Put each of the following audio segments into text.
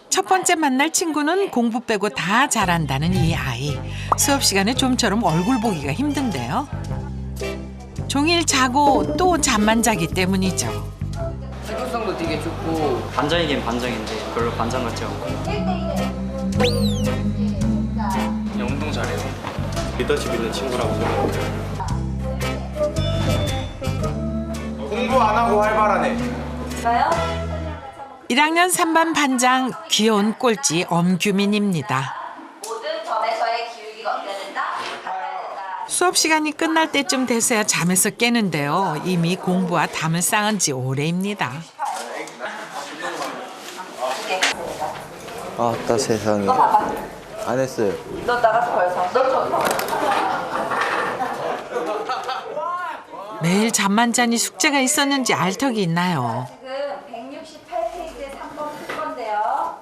첫 번째 만날 친구는 공부 빼고 다 잘한다는 이 아이. 수업 시간에 좀처럼 얼굴 보기가 힘든데요. 종일 자고 또 잠만 자기 때문이죠. 활동성도 되게 좋고 반장이긴 반장인데 별로 반장 같지 않고 그냥 운동 잘해요. 리더십 있는 친구라고 생각해요. 공부 안 하고 활발하네. 1학년 3반 반장 귀여운 꼴찌 엄규민입니다. 모든 점에서의 기울기가 어때야 된다? 같아야 된다. 수업 시간이 끝날 때쯤 돼서야 잠에서 깨는데요. 이미 공부와 담을 쌓은 지 오래입니다. 아따 세상에. 너 봐봐. 안 했어요. 너 나가서 벌써. 너 저기서. 매일 잠만 자니 숙제가 있었는지 알턱이 있나요? 지금 168페이지에 3번 풀 건데요.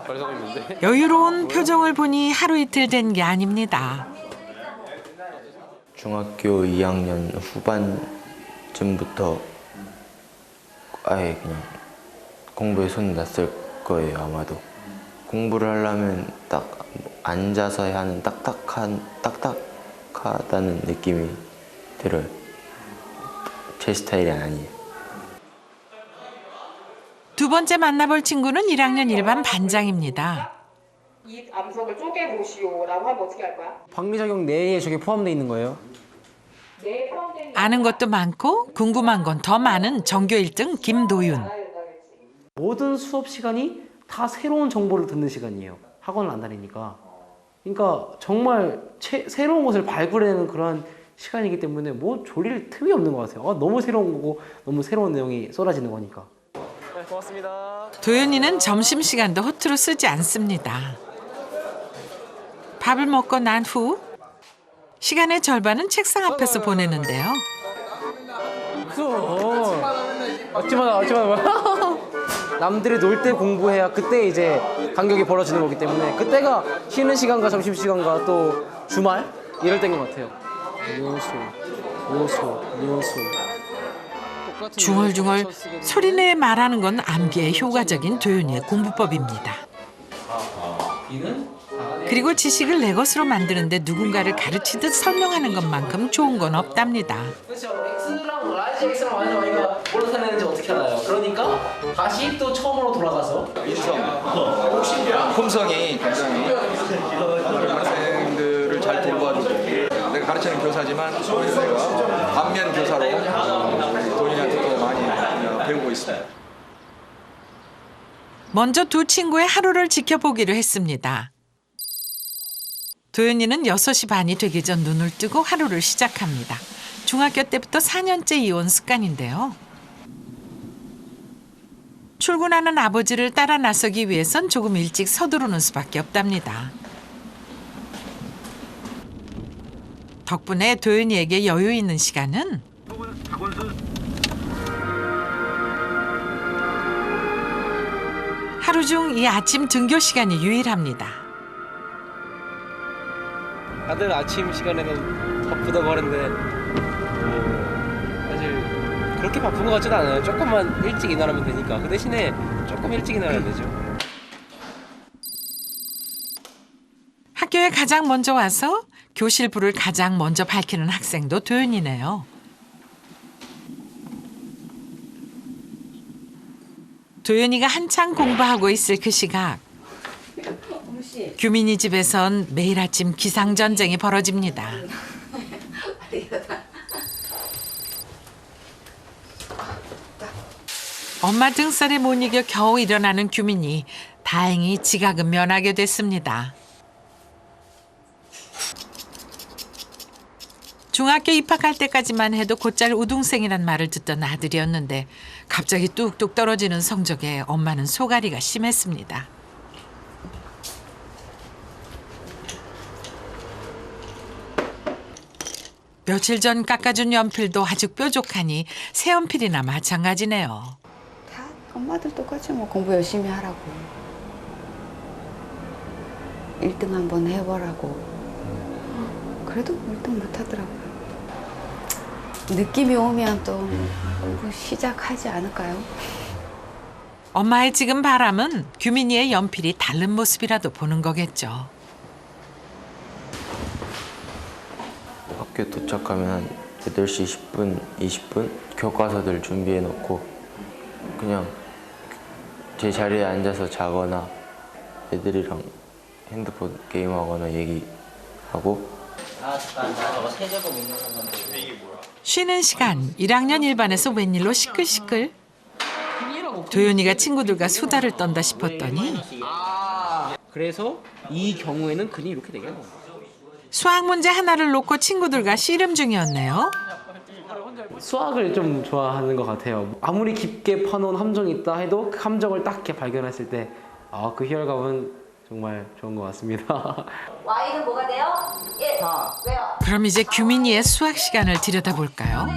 벌써 있는데? 여유로운 표정을 보니 하루 이틀 된 게 아닙니다. 중학교 2학년 후반쯤부터 아예 그냥 공부에 손이 났을 거예요, 아마도. 공부를 하려면 딱 앉아서 해야 하는 딱딱하다는 느낌이 들어요. 제 스타일이 아니에요. 두 번째 만나볼 친구는 1학년 1반 반장입니다. 이 암석을 쪼개보시오라고 하면 어떻게 할 거야? 방리작용 내에 저게 포함되어 있는 거예요? 내 포함된 아는 것도 많고 궁금한 건 더 많은 전교 1등 김도윤. 모든 수업 시간이 다 새로운 정보를 듣는 시간이에요. 학원을 안 다니니까. 그러니까 정말 새로운 것을 발굴해내는 그런 시간이기 때문에 뭐 졸릴 틈이 없는 것 같아요. 너무 새로운 거고 너무 새로운 내용이 쏟아지는 거니까. 네, 고맙습니다. 도윤이는 점심시간도 허투루 쓰지 않습니다. 밥을 먹고 난 후 시간의 절반은 책상 앞에서 보내는데요. 어찌마다 남들이 놀 때 공부해야 그때 이제 간격이 벌어지는 거기 때문에 그때가 쉬는 시간과 점심시간과 또 주말 이럴 때인 것 같아요. 요소. 중얼중얼 소리내 말하는 건 암기에 효과적인 도윤이의 공부법입니다. 그리고 지식을 내 것으로 만드는데 누군가를 가르치듯 설명하는 것만큼 좋은 건 없답니다. 그렇죠. X랑 라이즈 X랑 Y는 Y가 뭘로 나타내는지 어떻게 알아요? 그러니까 다시 또 처음으로 돌아가서 폼성이 굉장히 학생들을 잘 돌봐주고 내가 가르치는 교사지만 내가 반면 교사로 도인한테 많이 배우고 있습니다. 먼저 두 친구의 하루를 지켜보기로 했습니다. 도윤이는 6시 반이 되기 전 눈을 뜨고 하루를 시작합니다. 중학교 때부터 4년째 이어온 습관인데요. 출근하는 아버지를 따라 나서기 위해선 조금 일찍 서두르는 수밖에 없답니다. 덕분에 도윤이에게 여유 있는 시간은 하루 중 이 아침 등교 시간이 유일합니다. 다들 아침 시간에는 바쁘다고 하는데 사실 그렇게 바쁜 것 같지는 않아요. 조금만 일찍 일어나면 되니까. 그 대신에 조금 일찍 일어나야 되죠. 학교에 가장 먼저 와서 교실 불을 가장 먼저 밝히는 학생도 도윤이네요. 도윤이가 한창 공부하고 있을 그 시각 규민이 집에선 매일 아침 기상전쟁이 벌어집니다. 엄마 등살에 못 이겨 겨우 일어나는 규민이 다행히 지각은 면하게 됐습니다. 중학교 입학할 때까지만 해도 곧잘 우등생이란 말을 듣던 아들이었는데 갑자기 뚝뚝 떨어지는 성적에 엄마는 소가리가 심했습니다. 며칠 전 깎아준 연필도 아직 뾰족하니 새 연필이나 마찬가지네요. 다 엄마들 똑같이 뭐 공부 열심히 하라고 1등 한번 해보라고. 그래도 1등 못하더라고요. 느낌이 오면 또 공부 시작하지 않을까요? 엄마의 지금 바람은 규민이의 연필이 다른 모습이라도 보는 거겠죠. 학교 도착하면 한 8시 10분, 20분 교과서들 준비해 놓고 그냥 제 자리에 앉아서 자거나 애들이랑 핸드폰 게임하거나 얘기하고. 쉬는 시간 1학년 1반에서 웬일로 시끌시끌. 도윤이가 친구들과 수다를 떤다 싶었더니 그래서 이 경우에는 그림이 이렇게 되겠네요. 수학 문제 하나를 놓고 친구들과 씨름 중이었네요. 수학을 좀 좋아하는 것 같아요. 아무리 깊게 파놓은 함정이 있다 해도 그 함정을 딱 이렇게 발견했을 때 그 희열감은 정말 좋은 것 같습니다. Y는 뭐가 돼요? 1. 왜요? 그럼 이제 규민이의 수학 시간을 들여다볼까요?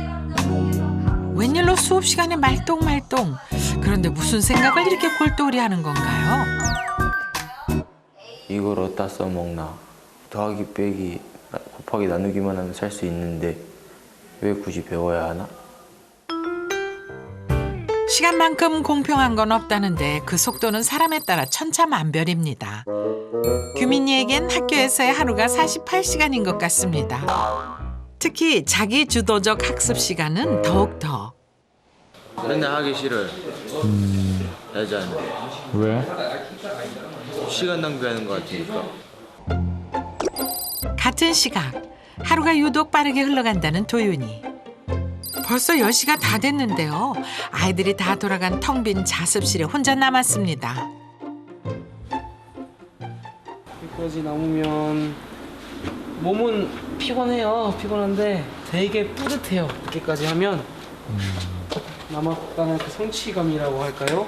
웬일로 수업 시간에 말똥말똥. 그런데 무슨 생각을 이렇게 골똘히 하는 건가요? 이걸 어디다 써먹나. 더하기 빼기 곱하기 나누기만 하면 살 수 있는데 왜 굳이 배워야 하나? 시간만큼 공평한 건 없다는데 그 속도는 사람에 따라 천차만별입니다. 규민이에겐 학교에서의 하루가 48시간인 것 같습니다. 특히 자기 주도적 학습 시간은 더욱더. 근데 하기 싫어요. 하지 않아요. 왜? 시간 낭비하는 것 같으니까. 같은 시각 하루가 유독 빠르게 흘러간다는 도윤이. 벌써 10시가 다 됐는데요. 아이들이 다 돌아간 텅 빈 자습실에 혼자 남았습니다. 여기까지 남으면 몸은 피곤해요. 피곤한데 되게 뿌듯해요. 이렇게까지 하면 남았다는 그 성취감이라고 할까요?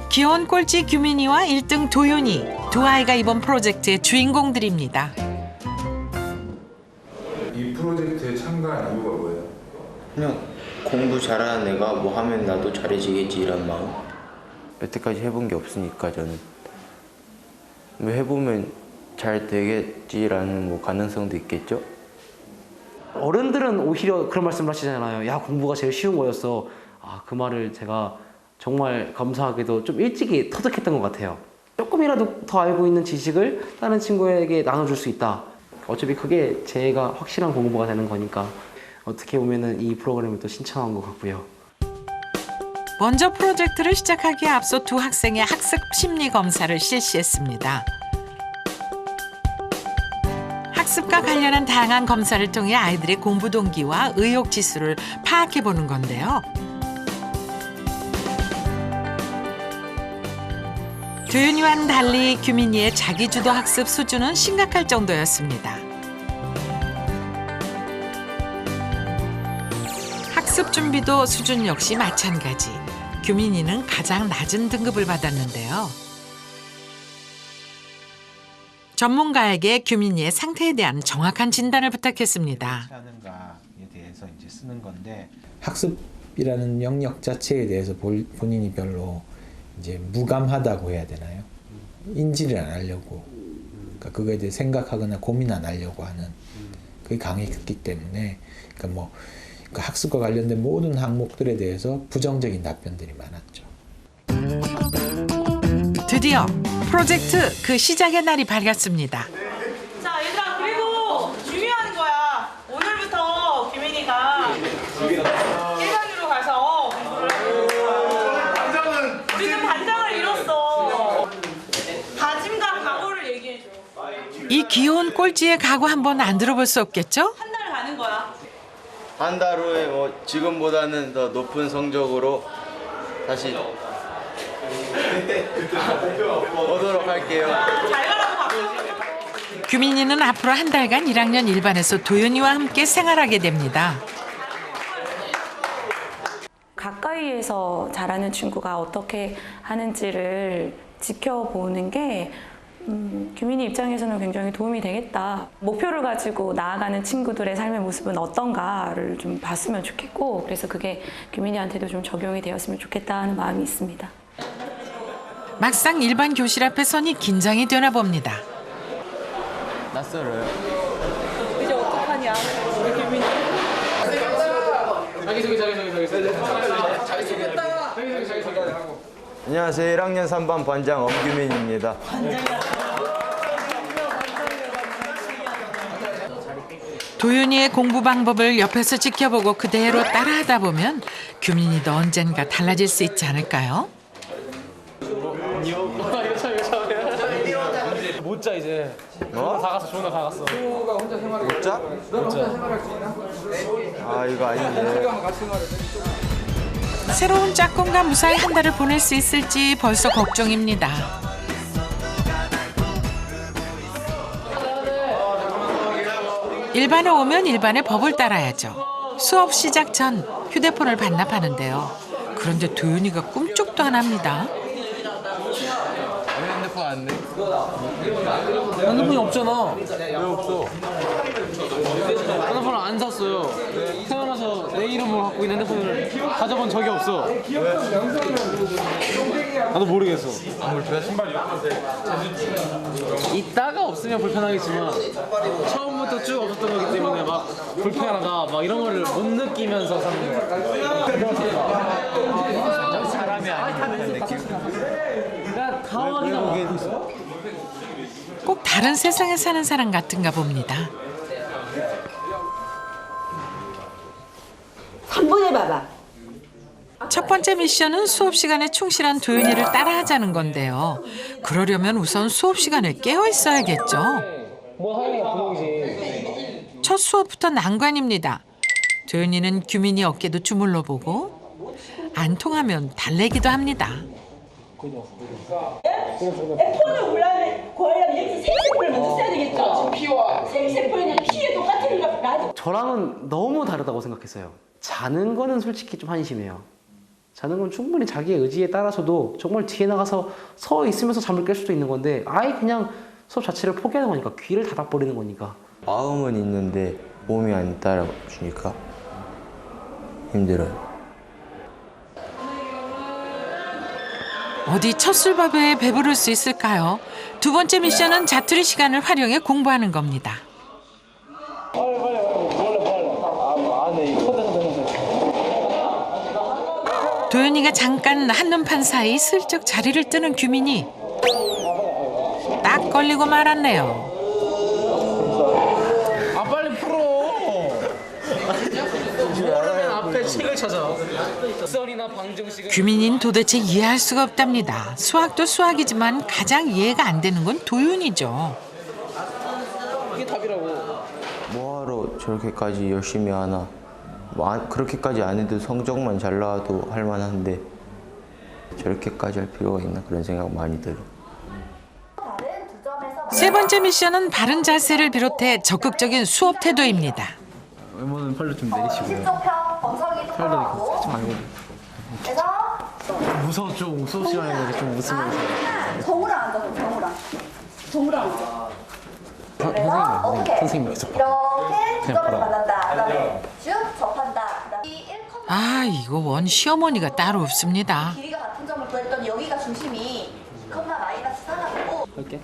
귀여운 꼴찌 규민이와 1등 도윤이 두 아이가 이번 프로젝트의 주인공들입니다. 이 프로젝트에 참가한 이유가 뭐예요? 그냥 공부 잘하는 애가 뭐 하면 나도 잘해지겠지 이런 마음. 여태까지 해본 게 없으니까 저는 뭐 해보면 잘 되겠지라는 뭐 가능성도 있겠죠. 어른들은 오히려 그런 말씀을 하시잖아요. 야, 공부가 제일 쉬운 거였어. 그 말을 제가 정말 감사하게도 좀 일찍이 터득했던 것 같아요. 조금이라도 더 알고 있는 지식을 다른 친구에게 나눠줄 수 있다. 어차피 그게 제가 확실한 공부가 되는 거니까 어떻게 보면은 이 프로그램을 또 신청한 것 같고요. 먼저 프로젝트를 시작하기에 앞서 두 학생의 학습 심리 검사를 실시했습니다. 학습과 관련한 다양한 검사를 통해 아이들의 공부 동기와 의욕 지수를 파악해 보는 건데요. 도윤이와는 달리 규민이의 자기주도 학습 수준은 심각할 정도였습니다. 학습 준비도 수준 역시 마찬가지. 규민이는 가장 낮은 등급을 받았는데요. 전문가에게 규민이의 상태에 대한 정확한 진단을 부탁했습니다. 하는가에 대해서 이제 쓰는 건데 학습이라는 영역 자체에 대해서 본인이 별로 이제 무감하다고 해야 되나요? 인지를 안 하려고, 그러니까 그거에 대해 생각하거나 고민 안 하려고 하는 그게 강했기 때문에, 그러니까 뭐 그 학습과 관련된 모든 항목들에 대해서 부정적인 답변들이 많았죠. 드디어 프로젝트 그 시작의 날이 밝았습니다. 자, 얘들아, 그리고 중요한 거야. 오늘부터 규민이가 1반으로 가서 우리는 반장을 잃었어. 다짐과 각오를 얘기해줘. 이 귀여운 꼴찌의 각오 한번 안 들어볼 수 없겠죠? 한 달 가는 거야. 한 달 후에 뭐 지금보다는 더 높은 성적으로 다시 오도록 할게요. 잘 가라고 박수. 규민이는 앞으로 한 달간 1학년 1반에서 도윤이와 함께 생활하게 됩니다. 가까이에서 자라는 친구가 어떻게 하는지를 지켜보는 게 규민이 입장에서는 굉장히 도움이 되겠다. 목표를 가지고 나아가는 친구들의 삶의 모습은 어떤가를 좀 봤으면 좋겠고, 그래서 그게 규민이한테도 좀 적용이 되었으면 좋겠다는 마음이 있습니다. 막상 일반 교실 앞에 서니 긴장이 되나 봅니다. 낯설어요. 이제 어떡하냐 우리 규민이. 자기소개 하고. 안녕하세요. 1학년 3반 반장 엄규민입니다. 도윤이의 공부 방법을 옆에서 지켜보고 그대로 따라하다 보면 규민이도 언젠가 달라질 수 있지 않을까요? 못 자 이제. 뭐? 다 갔어. 조나 다 갔어. 못 자? 아 이거 아닌데. 새로운 짝꿍과 무사히 한 달을 보낼 수 있을지 벌써 걱정입니다. 일반에 오면 일반의 법을 따라야죠. 수업 시작 전 휴대폰을 반납하는데요. 그런데 도윤이가 꿈쩍도 안 합니다. 왜 핸드폰 안 내? 핸드폰이 없잖아. 왜 없어? 핸드폰을 안 샀어요. 태어나서 내 이름으로 갖고 있는 핸드폰을 가져본 적이 없어. 나도 모르겠어. 안 불편해? 있다가 없으면 불편하겠지만 처음부터 쭉 없었던 거기 때문에 막 불편하다 막 이런 거를 못 느끼면서 사는 거야. 사람이 아닌 듯한 느낌. 그러니까 가만히 꼭 다른 세상에 사는 사람 같은가 봅니다. 3번 해봐봐. 첫 번째 미션은 수업 시간에 충실한 도윤이를 따라하자는 건데요. 그러려면 우선 수업 시간에 깨어 있어야겠죠. 뭐 하는 거 분홍이지. 첫 수업부터 난관입니다. 도윤이는 규민이 어깨도 주물러 보고 안 통하면 달래기도 합니다. 폰을 올라면 거의랑 이렇게 색색을 먼저 써야 되겠죠. 피와 색색은 피에 똑같은 거 나도. 저랑은 너무 다르다고 생각했어요. 자는 거는 솔직히 좀 한심해요. 자는 건 충분히 자기의 의지에 따라서도 정말 뒤에 나가서 서 있으면서 잠을 깰 수도 있는 건데 아예 그냥 수업 자체를 포기하는 거니까 귀를 닫아버리는 거니까. 마음은 있는데 몸이 안 따라주니까 힘들어요. 어디 첫 술밥에 배부를 수 있을까요? 두 번째 미션은 자투리 시간을 활용해 공부하는 겁니다. 도윤이가 잠깐 한눈판 사이 슬쩍 자리를 뜨는 규민이 딱 걸리고 말았네요. 아 빨리 풀어. 모르면 앞에 책을 찾아. 썰이나 방정식은 규민이는 도대체 이해할 수가 없답니다. 수학도 수학이지만 가장 이해가 안 되는 건 도윤이죠. 이게 답이라고. 뭐하러 저렇게까지 열심히 하나. 뭐 그렇게까지 안 해도 성적만 잘 나와도 할 만한데 저렇게까지 할 필요가 있나 그런 생각 많이 들어. 세 번째 미션은 바른 자세를 비롯해 적극적인 수업 태도입니다. 외모는 팔로 좀 내리시고. 범석이 통하고 하지 말고. 그래서 무서워 좀 수업 시간에 좀 웃으면서. 정우랑 앉아서 정우랑 앉아. 그래서 오케이 선생님 계속 이렇게 두 점에서 만난다. 그다음에 쭉 접한다. 그다음에 이 1, 아, 이거 원 시어머니가 따로 없습니다. 길이가 같은 점을 구했더니 여기가 중심이 2, 마이너스 4고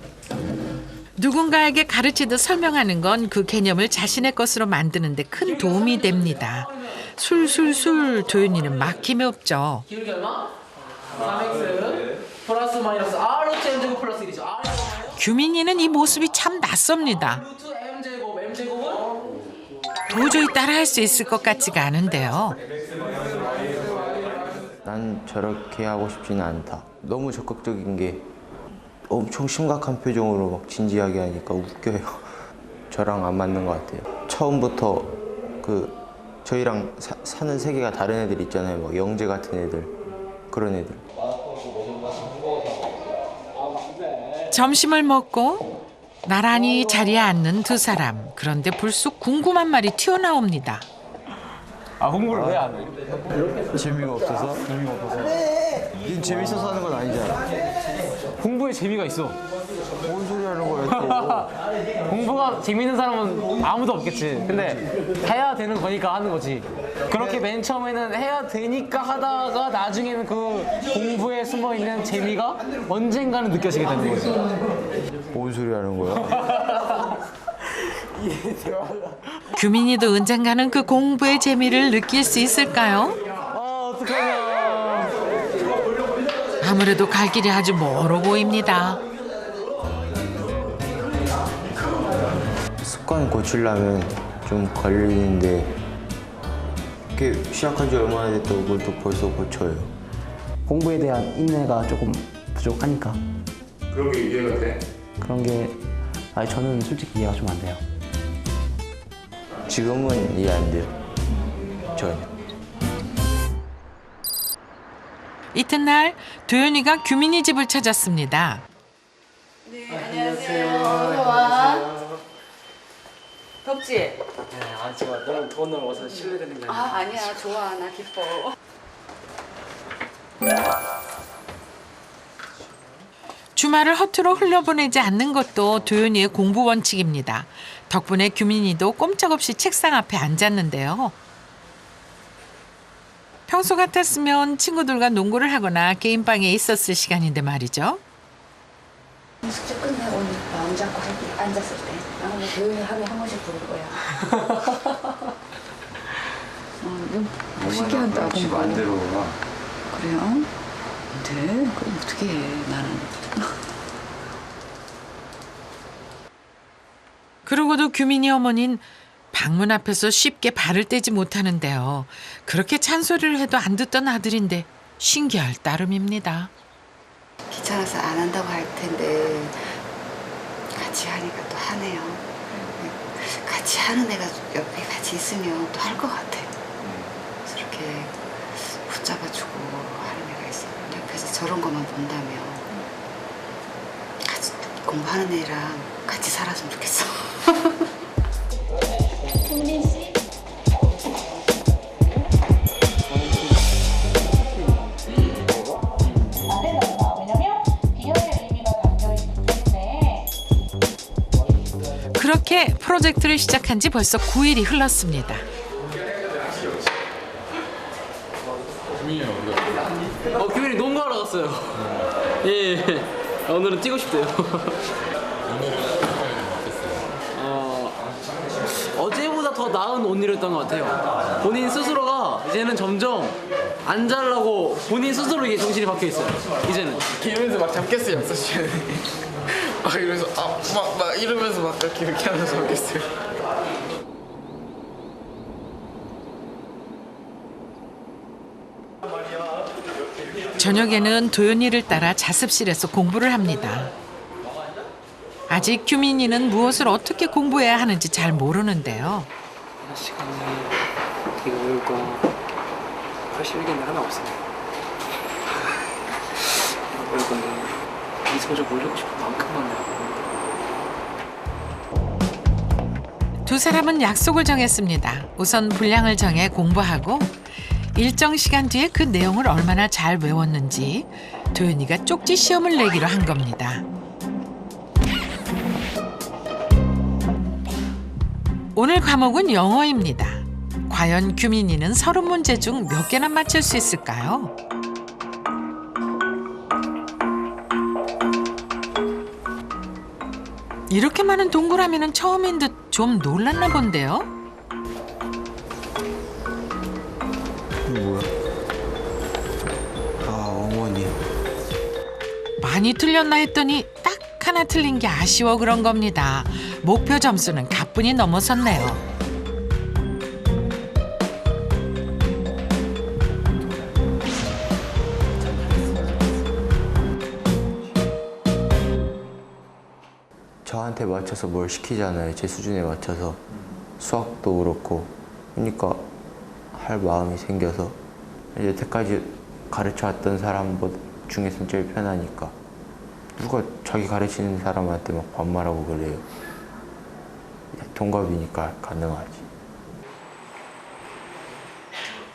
누군가에게 가르치듯 설명하는 건 그 개념을 자신의 것으로 만드는 데 큰 도움이 됩니다. 술술술 도윤이는 막힘이 없죠. 기울기 얼마? 3x 플러스 마이너스 R루트 M제곱 플러스 1이죠. 규민이는 이 모습이 참 낯섭니다. 루트 M제곱, M제곱은? 도저히 따라할 수 있을 것 같지가 않은데요. 난 저렇게 하고 싶지는 않다. 너무 적극적인 게 엄청 심각한 표정으로 막 진지하게 하니까 웃겨요. 저랑 안 맞는 것 같아요. 처음부터 저희랑 사는 세계가 다른 애들 있잖아요. 막 영재 같은 애들, 그런 애들. 점심을 먹고 나란히 자리에 앉는 두 사람. 그런데 불쑥 궁금한 말이 튀어나옵니다. 아 공부를 왜 안 해? 재미가 없어서? 재미가 없어서. 닌 재밌어서 하는 건 아니잖아. 공부에 재미가 있어. 뭔 소리 하는 거야 또. 공부가 재밌는 사람은 아무도 없겠지. 근데 해야 되는 거니까 하는 거지. 그렇게 맨 처음에는 해야 되니까 하다가 나중에는 그 공부에 숨어있는 재미가 언젠가는 느껴지게 되는 거지. 뭔 소리 하는 거야? 규민이도 언젠가는 그 공부의 재미를 느낄 수 있을까요? 어떡하냐. 아무래도 갈 길이 아주 멀어 보입니다. 습관 고치려면 좀 걸리는데 그게 시작한 지 얼마나 됐다고 그걸 또 벌써 고쳐요. 공부에 대한 인내가 조금 부족하니까. 그런 게 이해가 돼? 그런 게 저는 솔직히 이해가 좀 안 돼요. 지금은 이해 안 돼요. 전혀. 이튿날 도윤이가 규민이 집을 찾았습니다. 안녕하세요. 와. 덥지? 네, 지금 너무 더운 날 와서 실례되는 게 아니라. 아니야. 좋아. 나 기뻐. 주말을 허투루 흘려보내지 않는 것도 도윤이의 공부 원칙입니다. 덕분에 규민이도 꼼짝없이 책상 앞에 앉았는데요. 평소 같았으면 친구들과 농구를 하거나 게임방에 있었을 시간인데 말이죠. 숙제 끝내고 마음 잡고 앉았을 때 나는 조용히 하루에 한 번씩 부를 거야. 쉽게 한다. 집 안 들어오나? 그래요? 돼? 그럼 어떻게 해 나는. 그러고도 규민이 어머니는 방문 앞에서 쉽게 발을 떼지 못하는데요. 그렇게 잔소리를 해도 안 듣던 아들인데 신기할 따름입니다. 귀찮아서 안 한다고 할 텐데 같이 하니까 또 하네요. 같이 하는 애가 옆에 같이 있으면 또 할 것 같아. 그래서 이렇게 붙잡아주고 하는 애가 있어요. 옆에서 저런 것만 본다면 같이 공부하는 애랑 같이 살았으면 좋겠어. 국민 씨. 안 된다. 왜냐면 비결의 의미가 담겨 있기 때문에. 그렇게 프로젝트를 시작한 지 벌써 9일이 흘렀습니다. 규민이 농구하러 갔어요. 예. 오늘은 뛰고 싶대요. 어제보다 더 나은 온일이었던 것 같아요. 본인 스스로가 이제는 점점 안 잘라고 본인 스스로 이게 정신이 바뀌어 있어요. 이제는. 이러면서 막 잡겠어요, 역사 씨는. 막 이러면서 막 이러면서 막 이렇게 하면서 잡겠어요. 저녁에는 도윤이를 따라 자습실에서 공부를 합니다. 아직 규민이는 무엇을 어떻게 공부해야 하는지 잘 모르는데요. 시간이 되게 어려울까. 81개는 하나 없어요. 어려울 건데 이 성적 올리고 싶은 만큼만 해요. 두 사람은 약속을 정했습니다. 우선 분량을 정해 공부하고 일정 시간 뒤에 그 내용을 얼마나 잘 외웠는지 도윤이가 쪽지 시험을 내기로 한 겁니다. 오늘 과목은 영어입니다. 과연 규민이는 30문제 중 몇 개나 맞출 수 있을까요? 이렇게 많은 동그라미는 처음인 듯 좀 놀랐나 본데요. 뭐야? 어머니. 많이 틀렸나 했더니 딱 하나 틀린 게 아쉬워 그런 겁니다. 목표 점수는 가뿐히 넘어섰네요. 저한테 맞춰서 뭘 시키잖아요. 제 수준에 맞춰서. 수학도 그렇고. 그러니까 할 마음이 생겨서 여태까지 가르쳐왔던 사람 중에서는 제일 편하니까. 누가 자기 가르치는 사람한테 막 반말하고 그래요. 동갑이니까 가능하지.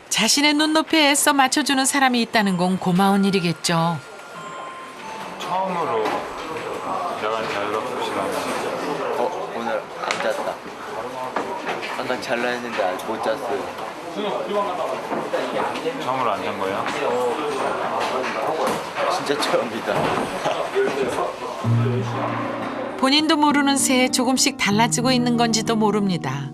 자신의 눈높이에 애써 맞춰주는 사람이 있다는 건 고마운 일이겠죠. 처음으로 야간 자율학습 시간에 오늘 안 잤다. 아까 잘라 했는데 못 잤어요. 처음으로 안 잔 거예요? 진짜 처음이다. 본인도 모르는 새에 조금씩 달라지고 있는 건지도 모릅니다.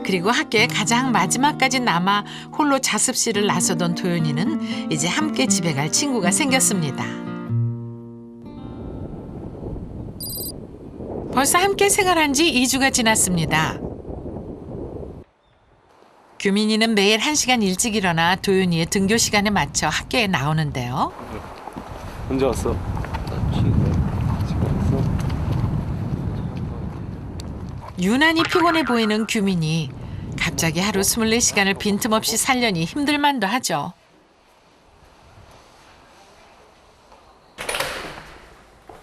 그리고 학교에 가장 마지막까지 남아 홀로 자습실을 나서던 도윤이는 이제 함께 집에 갈 친구가 생겼습니다. 벌써 함께 생활한 지 2주가 지났습니다. 규민이는 매일 1시간 일찍 일어나 도윤이의 등교 시간에 맞춰 학교에 나오는데요. 언제 왔어? 유난히 피곤해 보이는 규민이 갑자기 하루 24시간을 빈틈없이 살려니 힘들만도 하죠.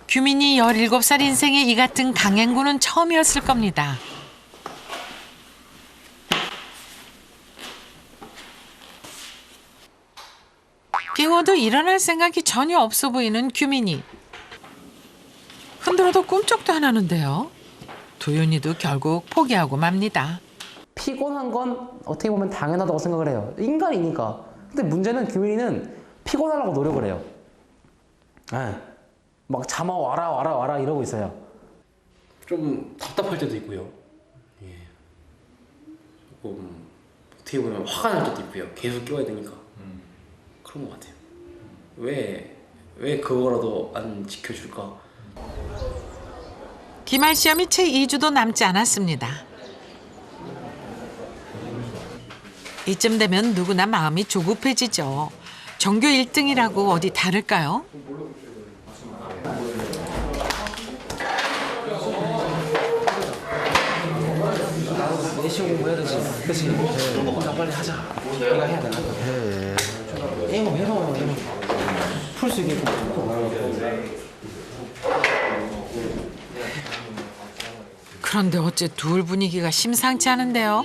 규민이 17살 인생에 이 같은 강행군은 처음이었을 겁니다. 깨워도 일어날 생각이 전혀 없어 보이는 규민이. 흔들어도 꿈쩍도 안 하는데요. 도윤이도 결국 포기하고 맙니다. 피곤한 건 어떻게 보면 당연하다고 생각을 해요. 인간이니까. 근데 문제는 규민이는 피곤하려고 노력을 해요. 네. 막 잠아 와라 이러고 있어요. 좀 답답할 때도 있고요. 예. 조금 어떻게 보면 화가 날 때도 있고요. 계속 깨워야 되니까. 그런 것 같아요. 왜 그거라도 안 지켜줄까? 기말 시험이 채 2주도 남지 않았습니다. 이쯤 되면 누구나 마음이 조급해지죠. 전교 1등이라고 어디 다를까요? 내시 공부해야 되지. 그치? 나 빨리 하자. 내가 해야 돼. 해봐. 풀 수 있게. 그런데 어째 둘 분위기가 심상치 않은데요.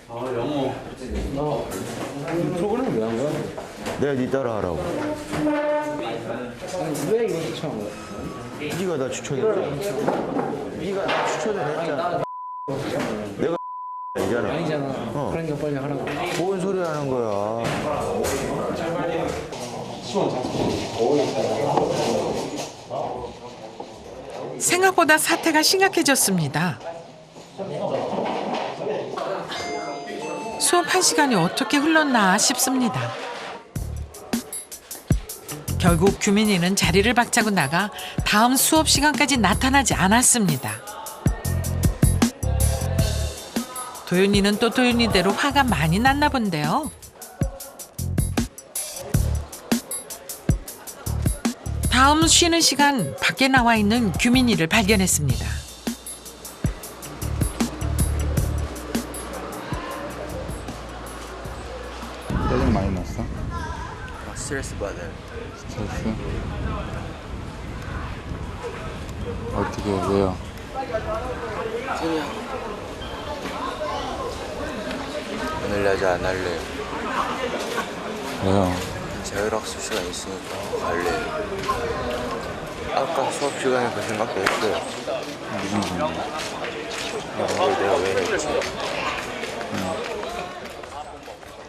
영어. 너 프로그램을 왜 한 거야? 내가 네 따라 하라고. 아니, 왜 이거 추천한 거야? 네가 나 추천했잖아. 네가 나 추천을 했잖아. 내가 아니잖아. 아니잖아. 그러니까 빨리 하라고. 뭔 소리 하는 거야. 생각보다 사태가 심각해졌습니다. 수업 1시간이 어떻게 흘렀나 싶습니다. 결국 규민이는 자리를 박차고 나가 다음 수업 시간까지 나타나지 않았습니다. 도윤이는 또 도윤이대로 화가 많이 났나 본데요. 다음 쉬는 시간 밖에 나와 있는 규민이를 발견했습니다. 짜증 많이 났어? 스트레스 받아요. 스트레스? 어떻게 왜요? 그냥 오늘 야자 안 할래요. 왜요? 자율학습 시간 있으니까 갈래요. 아까 수업 시간에 그 생각도 했어요. 무슨 생각? 이걸 내가 왜 했지?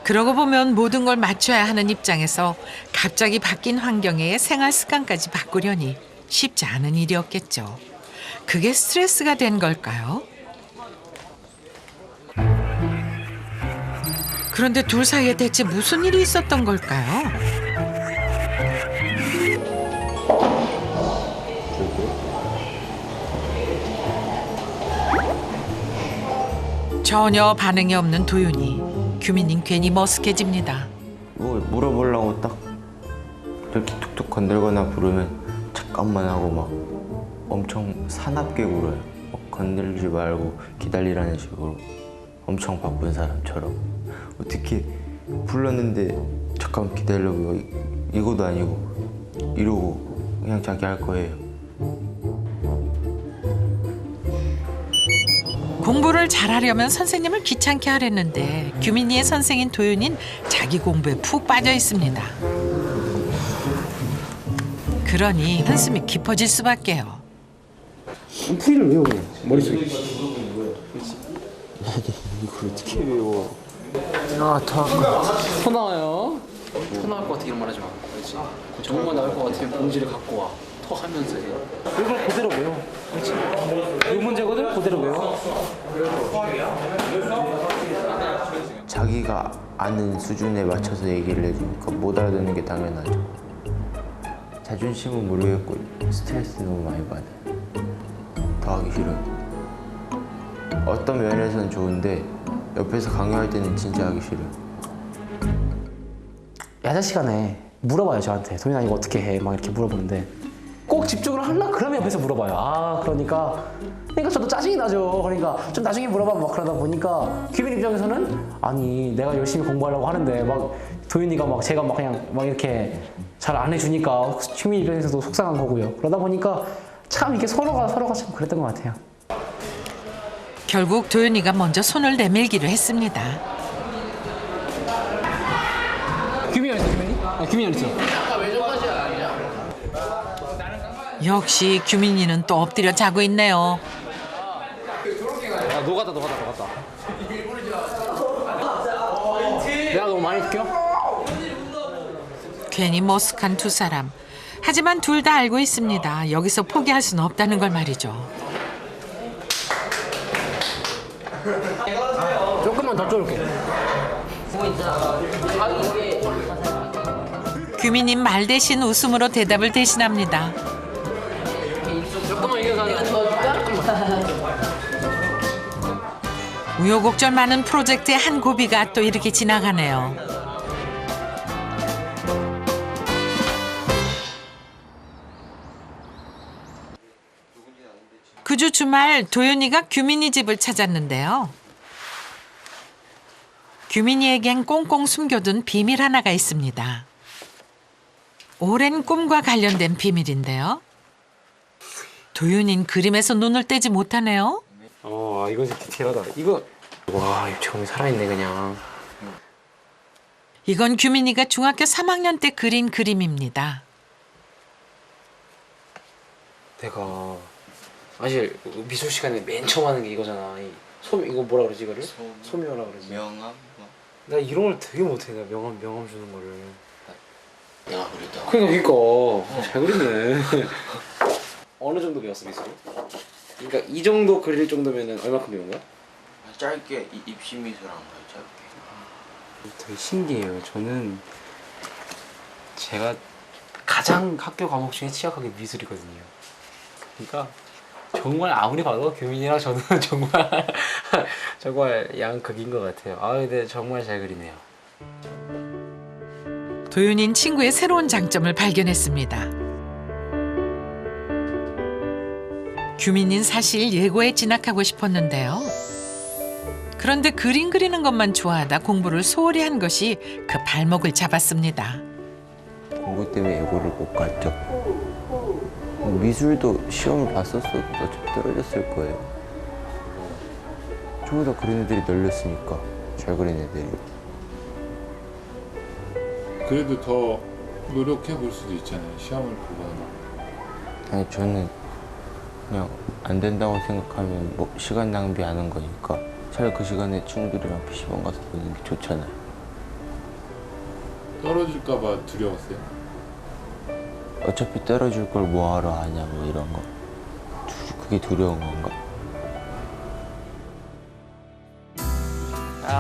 그러고 보면 모든 걸 맞춰야 하는 입장에서 갑자기 바뀐 환경에 생활 습관까지 바꾸려니 쉽지 않은 일이었겠죠. 그게 스트레스가 된 걸까요? 그런데 둘 사이에 대체 무슨 일이 있었던 걸까요? 전혀 반응이 없는 도윤이. 규민인 괜히 머쓱해집니다. 뭐 물어보려고 딱 이렇게 툭툭 건들거나 부르면 잠깐만 하고 막 엄청 사납게 굴어요. 건들지 말고 기다리라는 식으로 엄청 바쁜 사람처럼. 어떻게 불렀는데 잠깐 기다려고 이거도 아니고 이러고 그냥 자기 할 거예요. 공부를 잘하려면 선생님을 귀찮게 하랬는데 규민이의 선생인 도윤인 자기 공부에 푹 빠져 있습니다. 그러니 한숨이 깊어질 수밖에요. 풀이를 외우고 머릿속에. 이걸 어떻게 외워? 소 나와요. 토 나올 것 같아 이런 말 하지 마. 그렇지. 정말 나올 것 같으면 봉지를 갖고 와. 토 하면서 해. 이걸 그대로 외워. 그렇지. 이 문제거든 그대로 외워. 자기가 아는 수준에 맞춰서 얘기를 해주니까 못 알아듣는 게 당연하죠. 자존심은 모르겠고 스트레스 너무 많이 받아요. 더 하기 싫어요. 어떤 면에서는 좋은데 옆에서 강요할 때는 진짜 하기 싫어요. 야자 시간에 물어봐요 저한테. 도윤아 이거 어떻게 해? 막 이렇게 물어보는데 꼭 집중을 하려 그러면 옆에서 물어봐요. 아 그러니까 저도 짜증이 나죠. 그러니까 좀 나중에 물어봐 막 그러다 보니까 규민 입장에서는 아니 내가 열심히 공부하려고 하는데 막 도윤이가 막 제가 막 그냥 막 이렇게 잘 안 해주니까 규민 입장에서도 속상한 거고요. 그러다 보니까 참 이게 서로가 참 그랬던 것 같아요. 결국 도윤이가 먼저 손을 내밀기로 했습니다. 규민이 어딨어 규민이? 규민이 어딨어? 역시 규민이는 또 엎드려 자고 있네요. 아 녹았다. 내가 너무 많이 시켜? 괜히 머쓱한 두 사람. 하지만 둘 다 알고 있습니다. 여기서 포기할 수는 없다는 걸 말이죠. 조금만 더 쫄게. 규민님 말 대신 웃음으로 대답을 대신합니다. 조금만 이겨서 우여곡절 많은 프로젝트의 한 고비가 또 이렇게 지나가네요. 그 주 주말 도윤이가 규민이 집을 찾았는데요. 규민이에겐 꽁꽁 숨겨둔 비밀 하나가 있습니다. 오랜 꿈과 관련된 비밀인데요. 도윤이는 그림에서 눈을 떼지 못하네요. 이거 진짜 디테일하다. 이거 와 입체감이 살아있네 그냥. 이건 규민이가 중학교 3학년 때 그린 그림입니다. 내가 사실 미술 시간에 맨 처음 하는 게 이거잖아. 이거 뭐라 그러지 이거를? 소묘라 그러지. 명함? 나 이런 걸 되게 못해. 나 명함 주는 거를. 내가 그랬다. 그러니까 잘 그리네. 어느 정도 배웠어 미술을? 그러니까 이 정도 그릴 정도면은 얼마큼 배운 거야? 짧게 입시미술한 거예요. 짧게. 되게 신기해요. 저는 제가 가장 학교 과목 중에 취약하게 미술이거든요. 그러니까 정말 아무리 봐도 규민이랑 저는 정말 양극인 것 같아요. 근데 정말 잘 그리네요. 도윤인 친구의 새로운 장점을 발견했습니다. 규민인 사실 예고에 진학하고 싶었는데요. 그런데 그림 그리는 것만 좋아하다 공부를 소홀히 한 것이 그 발목을 잡았습니다. 공부 때문에 예고를 못 갔죠. 미술도 시험을 봤었어도 어차피 떨어졌을 거예요. 저보다 그린 애들이 널렸으니까 잘 그린 애들이. 그래도 더 노력해 볼 수도 있잖아요. 시험을 보거나. 아니 저는 그냥 안 된다고 생각하면 뭐 시간 낭비하는 거니까 차라리 그 시간에 친구들이랑 PC방 가서 보는 게 좋잖아요. 떨어질까 봐 두려웠어요? 어차피 떨어질 걸 뭐하러 하냐 뭐 이런 거. 그게 두려운 건가?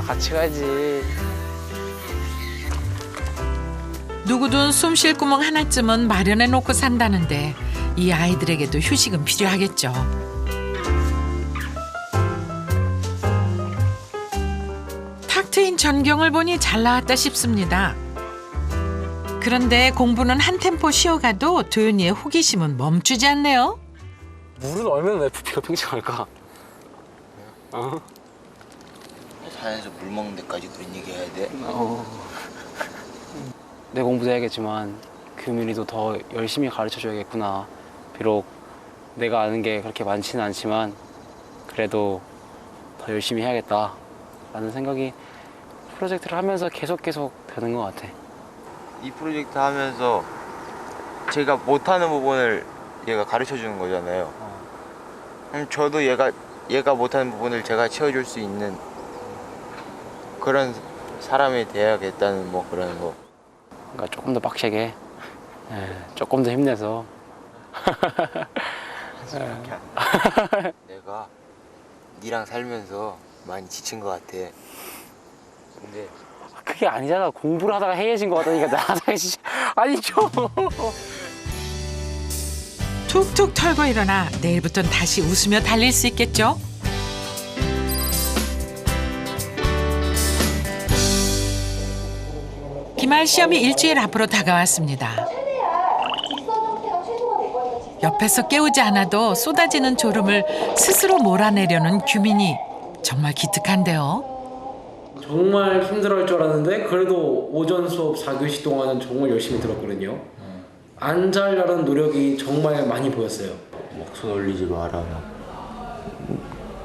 같이 가야지. 누구든 숨 쉴 구멍 하나쯤은 마련해 놓고 산다는데 이 아이들에게도 휴식은 필요하겠죠. 탁 트인 전경을 보니 잘 나왔다 싶습니다. 그런데 공부는 한 템포 쉬어가도 도윤이의 호기심은 멈추지 않네요. 물은 얼마나 FP가 팽창할까? 산에서 물 먹는 데까지 그런 얘기 해야 돼? 내 공부도 해야겠지만 규민이도 더 열심히 가르쳐줘야겠구나. 비록 내가 아는 게 그렇게 많지는 않지만 그래도 더 열심히 해야겠다라는 생각이 프로젝트를 하면서 계속 드는 것 같아. 이 프로젝트 하면서 제가 못하는 부분을 얘가 가르쳐주는 거잖아요. 그럼 저도 얘가 못하는 부분을 제가 채워줄 수 있는 그런 사람이 돼야겠다는 뭐 그런 거. 그러니까 조금 더 빡세게, 조금 더 힘내서. 내가 니랑 살면서 많이 지친 것 같아. 근데 그게 아니잖아. 공부를 하다가 해이해진 것 같다니까 나한테 진짜 아니죠. 툭툭 털고 일어나 내일부터는 다시 웃으며 달릴 수 있겠죠? 기말 시험이 일주일 앞으로 다가왔습니다. 옆에서 깨우지 않아도 쏟아지는 졸음을 스스로 몰아내려는 규민이 정말 기특한데요. 정말 힘들어할 줄 알았는데 그래도 오전 수업 4교시 동안은 정말 열심히 들었거든요. 안 자려는 노력이 정말 많이 보였어요. 막 손 올리지 마라.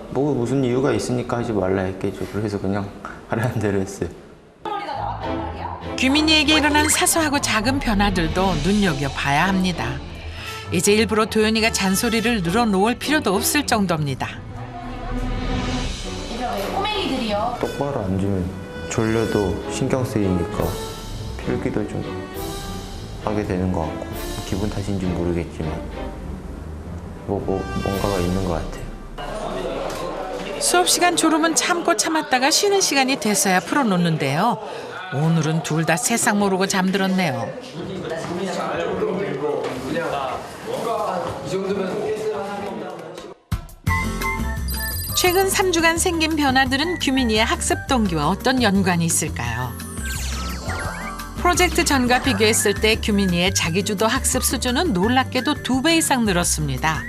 뭐 무슨 이유가 있으니까 하지 말라 했겠죠. 그래서 그냥 하라는 대로 했어요. 규민이에게 일어난 사소하고 작은 변화들도 눈여겨봐야 합니다. 이제 일부러 도연이가 잔소리를 늘어놓을 필요도 없을 정도입니다. 이제 왜 꼬맹이들이요? 똑바로 앉으면 졸려도 신경 쓰이니까 필기도 좀 하게 되는 것 같고 기분 탓인지 모르겠지만 뭔가가 있는 것 같아요. 수업 시간 졸음은 참고 참았다가 쉬는 시간이 돼서야 풀어놓는데요. 오늘은 둘 다 세상 모르고 잠들었네요. 최근 3주간 생긴 변화들은 규민이의 학습 동기와 어떤 연관이 있을까요? 프로젝트 전과 비교했을 때 규민이의 자기주도 학습 수준은 놀랍게도 2배 이상 늘었습니다.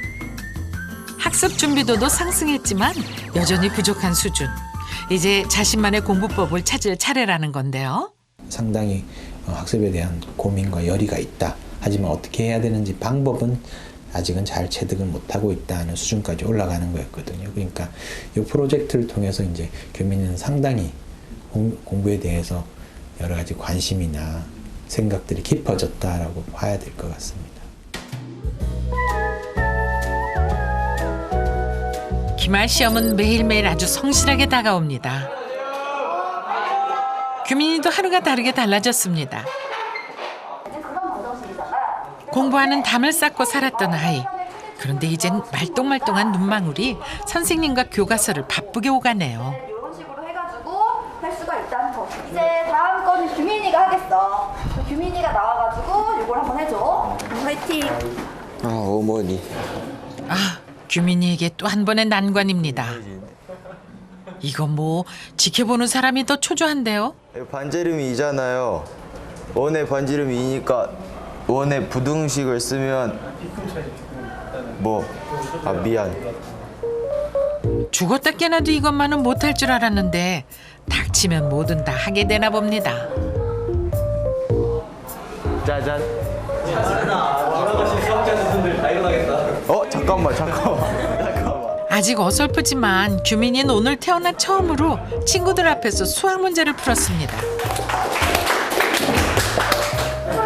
학습 준비도도 상승했지만 여전히 부족한 수준. 이제 자신만의 공부법을 찾을 차례라는 건데요. 상당히 학습에 대한 고민과 열의가 있다. 하지만 어떻게 해야 되는지 방법은 아직은 잘 체득을 못하고 있다는 수준까지 올라가는 거였거든요. 그러니까 이 프로젝트를 통해서 이제 규민이는 상당히 공부에 대해서 여러 가지 관심이나 생각들이 깊어졌다라고 봐야 될 것 같습니다. 기말 시험은 매일매일 아주 성실하게 다가옵니다. 규민이도 하루가 다르게 달라졌습니다. 공부하는 담을 쌓고 살았던 아이. 그런데 이젠 말똥말똥한 눈망울이 선생님과 교과서를 바쁘게 오가네요. 이런 식으로 해가지고 할 수가 있다는 거. 이제 다음 거는 규민이가 하겠어. 규민이가 나와가지고 이걸 한번 해줘. 화이팅. 어머니. 규민이에게 또 한 번의 난관입니다. 이건 뭐 지켜보는 사람이 더 초조한데요. 반지름이 이잖아요. 원의 반지름이 이니까 원의 부등식을 쓰면 미안. 죽었다 깨나도 이것만은 못할 줄 알았는데 닥치면 뭐든 다 하게 되나 봅니다. 짜잔. 돌아가신 수학자분들 다 일어나겠다. 잠깐만. 아직 어설프지만 규민이는 오늘 태어나 처음으로 친구들 앞에서 수학 문제를 풀었습니다.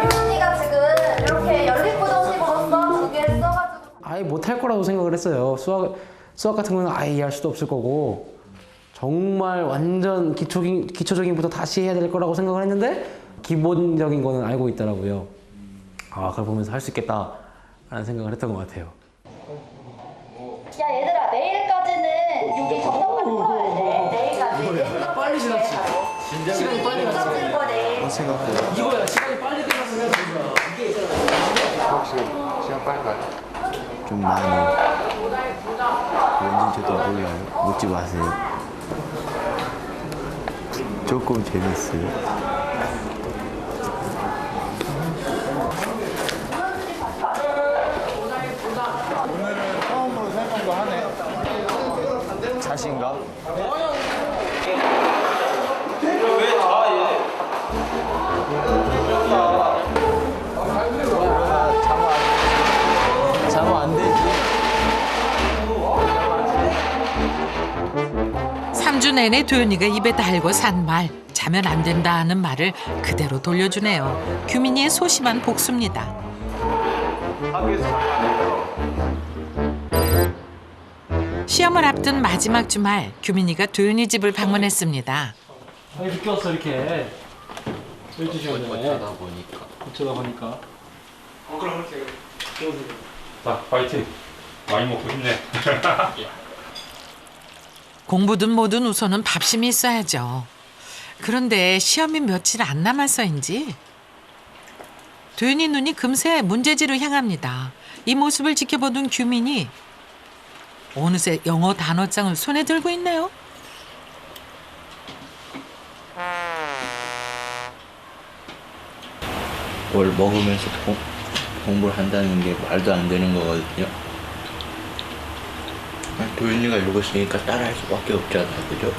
규민이가 지금 이렇게 연립부등식으로서 두 개를 써가지고 아예 못할 거라고 생각을 했어요. 수학 같은 거는 아예 이해할 수도 없을 거고 정말 완전 기초적인부터 다시 해야 될 거라고 생각을 했는데 기본적인 거는 알고 있더라고요. 그걸 보면서 할 수 있겠다라는 생각을 했던 것 같아요. 야 얘들아 내일까지는 여기 정답까지 풀어야 돼. 내일까지. 빨리 지났지. 시간이 빨리 갔어. 생각보다. 이거야 시간이 빨리 끝났으면 시간 빨리 가요. 좀 많이. 왠지 저도 몰라요. 묻지 마세요. 조금 재밌어요. 자신감? 자면 안 되지. 3주 내내 도연이가 입에 달고 산 말, 자면 안 된다는 말을 그대로 돌려주네요. 규민이의 소심한 복수입니다. 시험을 앞둔 마지막 주말, 규민이가 도연이 집을 방문했습니다. 늦게 왔어 이렇게. 어쩌다 보니까. 어쩌다 보니까. 그럼 이렇게. 자, 파이팅. 많이 먹고 힘내. 공부든 뭐든 우선은 밥심이 있어야죠. 그런데 시험이 며칠 안 남아서인지 도윤이 눈이 금세 문제지로 향합니다. 이 모습을 지켜보던 규민이 어느새 영어 단어장을 손에 들고 있네요. 뭘 먹으면서 공부를 한다는 게 말도 안 되는 거거든요. 도윤이가 읽었으니까 따라할 수밖에 없잖아요, 그죠?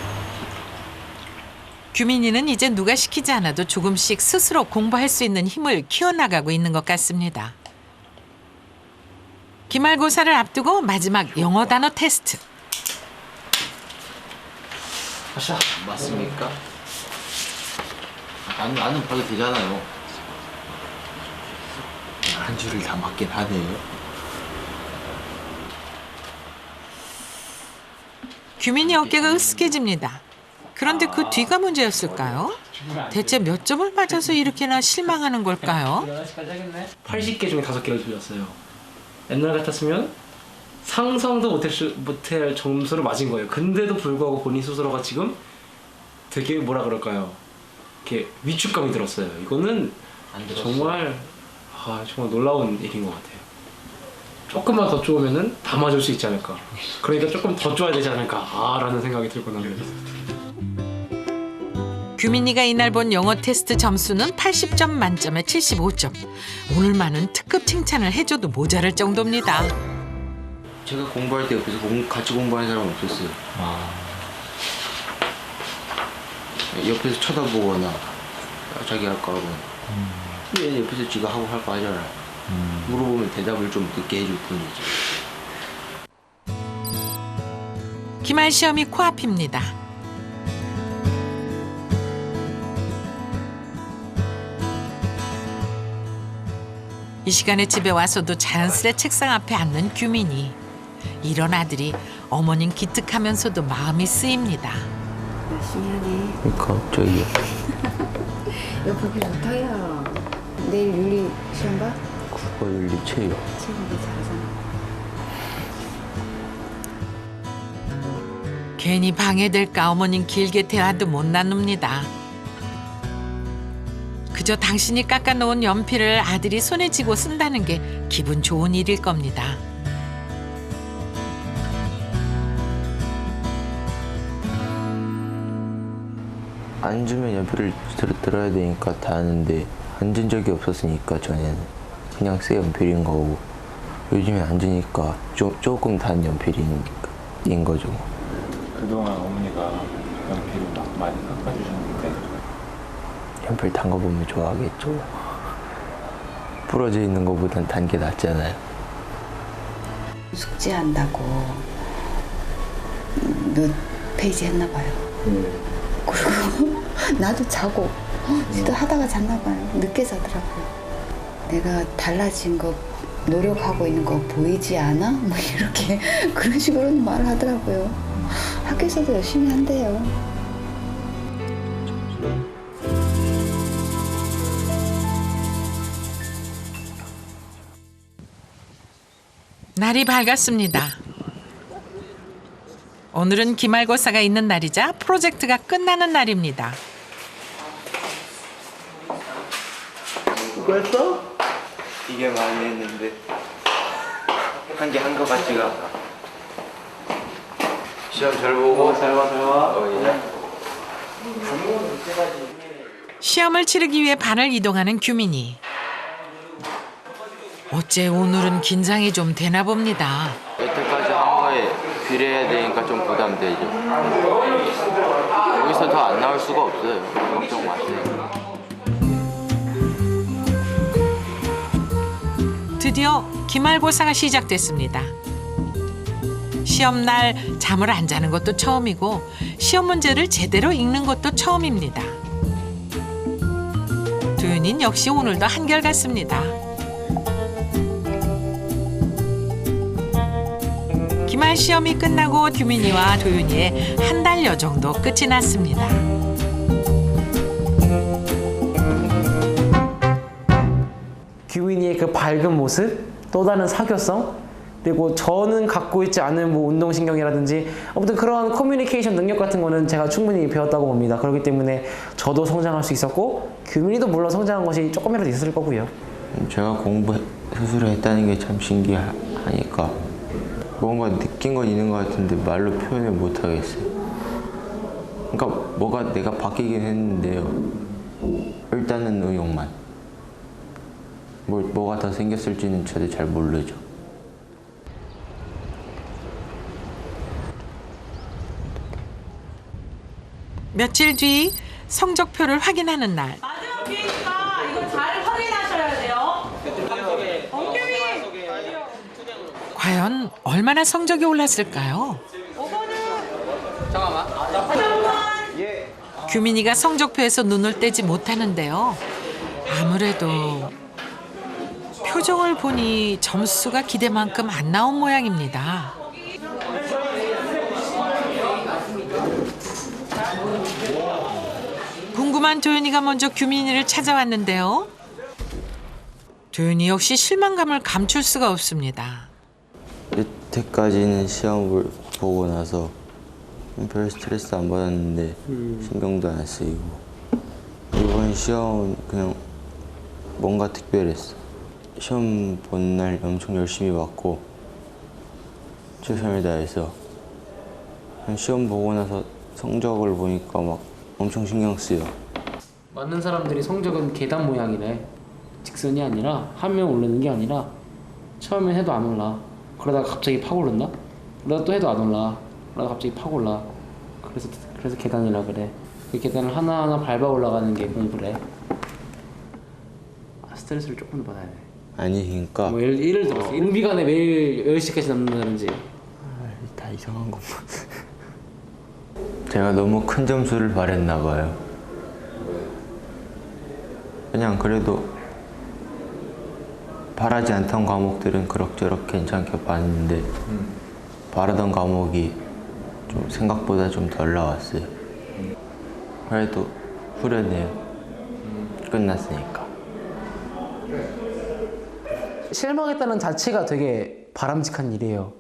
규민이는 이제 누가 시키지 않아도 조금씩 스스로 공부할 수 있는 힘을 키워나가고 있는 것 같습니다. 기말고사를 앞두고 마지막 영어 단어 테스트. 맞습니까? 나는 봐도 되잖아요. 한 줄을 다 맞긴 하네요. 규민이 어깨가 으쓱해집니다. 그런데 그 뒤가 문제였을까요? 대체 몇 점을 맞아서 이렇게나 실망하는 걸까요? 80개 중에 5개를 틀렸어요. 옛날 같았으면 상상도 못할 점수를 맞은 거예요. 근데도 불구하고 본인 스스로가 지금 되게 뭐라 그럴까요? 이렇게 위축감이 들었어요. 이거는 정말 놀라운 일인 것 같아요. 조금만 더 쪼으면은 다 맞을 수 있지 않을까. 그러니까 조금 더 쪼아야 되지 않을까 라는 생각이 들고 나요. 규민이가 이날 본 영어 테스트 점수는 80점 만점에 75점. 오늘만은 특급 칭찬을 해줘도 모자랄 정도입니다. 제가 공부할 때 옆에서 같이 공부하는 사람 없었어요. 옆에서 쳐다보거나 자기 할까 하고 얘는 옆에서 지가 하고 할 거 하잖아. 물어보면 대답을 좀 늦게 해줄 뿐이지. 기말 시험이 코앞입니다. 이 시간에 집에 와서도 자연스레 책상 앞에 앉는 규민이. 이런 아들이 어머님 기특하면서도 마음이 쓰입니다. 열심히 하네. 갑자기요. 이거 보기 좋다, 야. 내일 윤리 시험 봐? 국어, 윤리, 체육. 체육이 잘하잖아. 괜히 방해될까 어머님 길게 대화도 못 나눕니다. 그저 당신이 깎아놓은 연필을 아들이 손에 쥐고 쓴다는 게 기분 좋은 일일 겁니다. 안 주면 연필을 들어야 되니까 다 하는데 앉은 적이 없었으니까 전에는 그냥 새 연필인 거고 요즘에 앉으니까 조금 단 연필인 거죠. 그동안 어머니가 연필을 막 많이 깎아주셨는데 연필 단 거 보면 좋아하겠죠. 부러져 있는 거보단 단 게 낫잖아요. 숙제한다고 몇 페이지 했나 봐요. 그리고 나도 자고 지도 하다가 잤나 봐요. 늦게 자더라고요. 내가 달라진 거 노력하고 있는 거 보이지 않아? 뭐 이렇게 그런 식으로 말을 하더라고요. 학교에서도 열심히 한대요. 날이 밝았습니다. 오늘은 기말고사가 있는 날이자 프로젝트가 끝나는 날입니다. 수고했어? 이게 많이 했는데 한 개 한 거 같지가 않아. 시험 잘 보고 잘 봐. 시험을 치르기 위해 반을 이동하는 규민이. 어째 오늘은 긴장이 좀 되나 봅니다. 여태까지 한 거에 비례해야 되니까 좀 부담되죠. 여기서 더 안 나올 수가 없어요. 걱정 마세요. 드디어 기말고사가 시작됐습니다. 시험 날 잠을 안 자는 것도 처음이고 시험 문제를 제대로 읽는 것도 처음입니다. 도윤이는 역시 오늘도 한결같습니다. 기말 시험이 끝나고 규민이와 도윤이의 한 달여 정도 끝이 났습니다. 그 밝은 모습, 또 다른 사교성, 그리고 저는 갖고 있지 않은 뭐 운동신경이라든지 아무튼 그런 커뮤니케이션 능력 같은 거는 제가 충분히 배웠다고 봅니다. 그렇기 때문에 저도 성장할 수 있었고 규민이도 물론 성장한 것이 조금이라도 있었을 거고요. 제가 공부 스스로 했다는 게 참 신기하니까 뭔가 느낀 건 있는 것 같은데 말로 표현을 못 하겠어요. 그러니까 뭐가 내가 바뀌긴 했는데요. 일단은 의욕만. 뭐가 더 생겼을지는 저도 잘 모르죠. 며칠 뒤 성적표를 확인하는 날. 마지막 기회니까 이거 잘 확인하셔야 돼요. 엄규민! 과연 얼마나 성적이 올랐을까요? 규민이가 성적표에서 눈을 떼지 못하는데요. 아무래도 표정을 보니 점수가 기대만큼 안 나온 모양입니다. 궁금한 도윤이가 먼저 규민이를 찾아왔는데요. 도윤이 역시 실망감을 감출 수가 없습니다. 여태까지는 시험을 보고 나서 별 스트레스 안 받았는데 신경도 안 쓰이고 이번 시험은 그냥 뭔가 특별했어. 시험 본 날 엄청 열심히 봤고 최선을 다해서 시험 보고 나서 성적을 보니까 막 엄청 신경 쓰여. 많은 사람들이 성적은 계단 모양이래. 직선이 아니라 하면 오르는 게 아니라 처음엔 해도 안 올라. 그러다가 갑자기 팍 오른다. 그러다 또 해도 안 올라. 그러다 갑자기 팍 올라. 그래서 계단이라 그래. 그 계단을 하나하나 밟아 올라가는 게 공부래. 스트레스를 조금 더 받아야 돼. 아니 그러니까 뭐 예를 들어서 일비간에 매일 10시까지 남는다든지. 다 이상한 것만. 제가 너무 큰 점수를 바랬나 봐요. 그냥 그래도 바라지 않던 과목들은 그럭저럭 괜찮게 봤는데 바라던 과목이 좀 생각보다 좀 덜 나왔어요. 그래도 후련해요. 끝났으니까. 실망했다는 자체가 되게 바람직한 일이에요.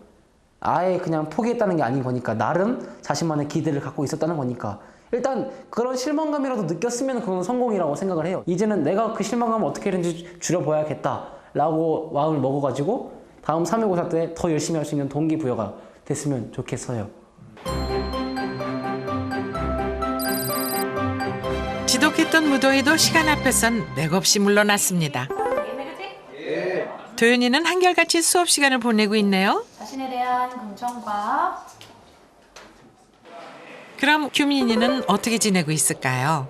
아예 그냥 포기했다는 게 아닌 거니까 나름 자신만의 기대를 갖고 있었다는 거니까 일단 그런 실망감이라도 느꼈으면 그건 성공이라고 생각을 해요. 이제는 내가 그 실망감을 어떻게든지 줄여봐야겠다 라고 마음을 먹어가지고 다음 3일고사 때 더 열심히 할 수 있는 동기부여가 됐으면 좋겠어요. 지독했던 무더위도 시간 앞에선 맥없이 물러났습니다. 도윤이는 한결같이 수업 시간을 보내고 있네요. 자신에 대한 긍정과 그럼 규민이는 어떻게 지내고 있을까요?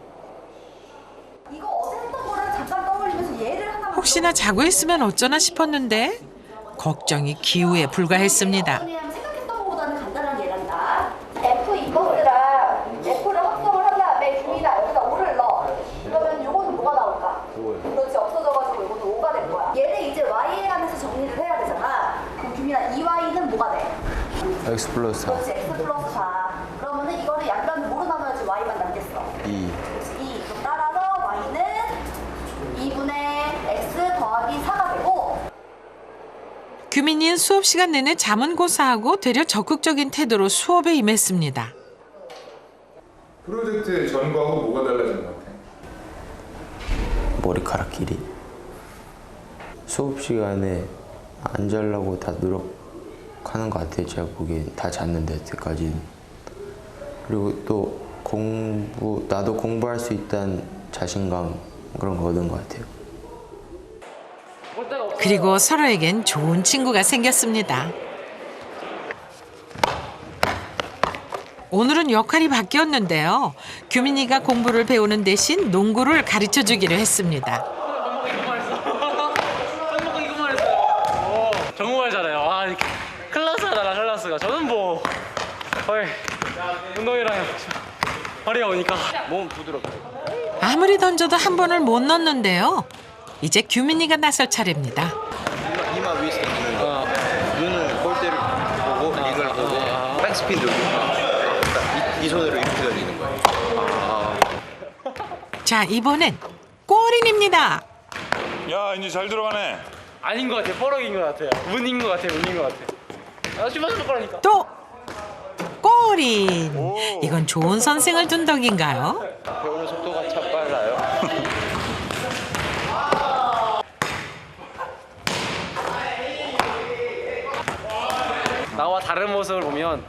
이거 어제 했던 거를 잠깐 떠올리면서 얘를 하나 혹시나 자고 있으면 어쩌나 싶었는데 걱정이 기우에 불과했습니다. 생각했던 것보다는 간단한 예란다. F 이거스랑 F를 합성을 한 다음에 Q이다 여기다 5를 넣어. 그러면 요거는 뭐가 나올까? 그렇지 없어져가지고 요거는 5가 될 거야. 얘를 이제 Y에 관해서 정리를 해야 되잖아. 그럼 규민아 2Y는 뭐가 돼? X 플러스 4. 그렇지 X 플러스 4. 그러면은 이거를 양변을 뭐로 나눠야지 Y만 남겠어? 2. 그렇지 2. 그럼 따라서 Y는 2분의 X 더하기 4가 되고 규민이는 수업 시간 내내 잠은 고사하고 되려 적극적인 태도로 수업에 임했습니다. 프로젝트 전과 후 뭐가 달라진 것 같아? 머리카락 길이. 수업 시간에 안 자려고 다 노력하는 것 같아요. 제가 보기엔 다 잤는데 여태까지는. 그리고 또 나도 공부할 수 있다는 자신감 그런 거 얻은 것 같아요. 그리고 서로에겐 좋은 친구가 생겼습니다. 오늘은 역할이 바뀌었는데요. 규민이가 공부를 배우는 대신 농구를 가르쳐 주기로 했습니다. 정말 잘해요. 클래스가 클래스가. 저는 뭐 거의 운동이랑 허리가 오니까 몸 부드럽고. 아무리 던져도 한 번을 못 넣는데요. 이제 규민이가 나설 차례입니다. 이마 위에서 던지는 거. 눈을 골대를 보고 이걸 보고 백스핀 돌리는 거. 이 손으로 이렇게 던지는 거예요. 자, 이번엔 골인입니다. 야, 이제 잘 들어가네. 아닌 것 같아. 뻐럭인 것 같아요. 운인 것 같아. 운인 것 같아. 아 주먹 거라니까. 또 골인. 이건 좋은 선생을 둔 덕인가요? 배우는 속도가 참 빨라요. 나와 다른 모습을 보면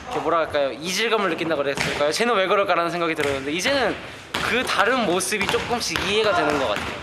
이렇게 뭐라 할까요? 이질감을 느낀다 그랬을까요? 쟤는 왜 그럴까라는 생각이 들었는데 이제는 그 다른 모습이 조금씩 이해가 되는 것 같아요.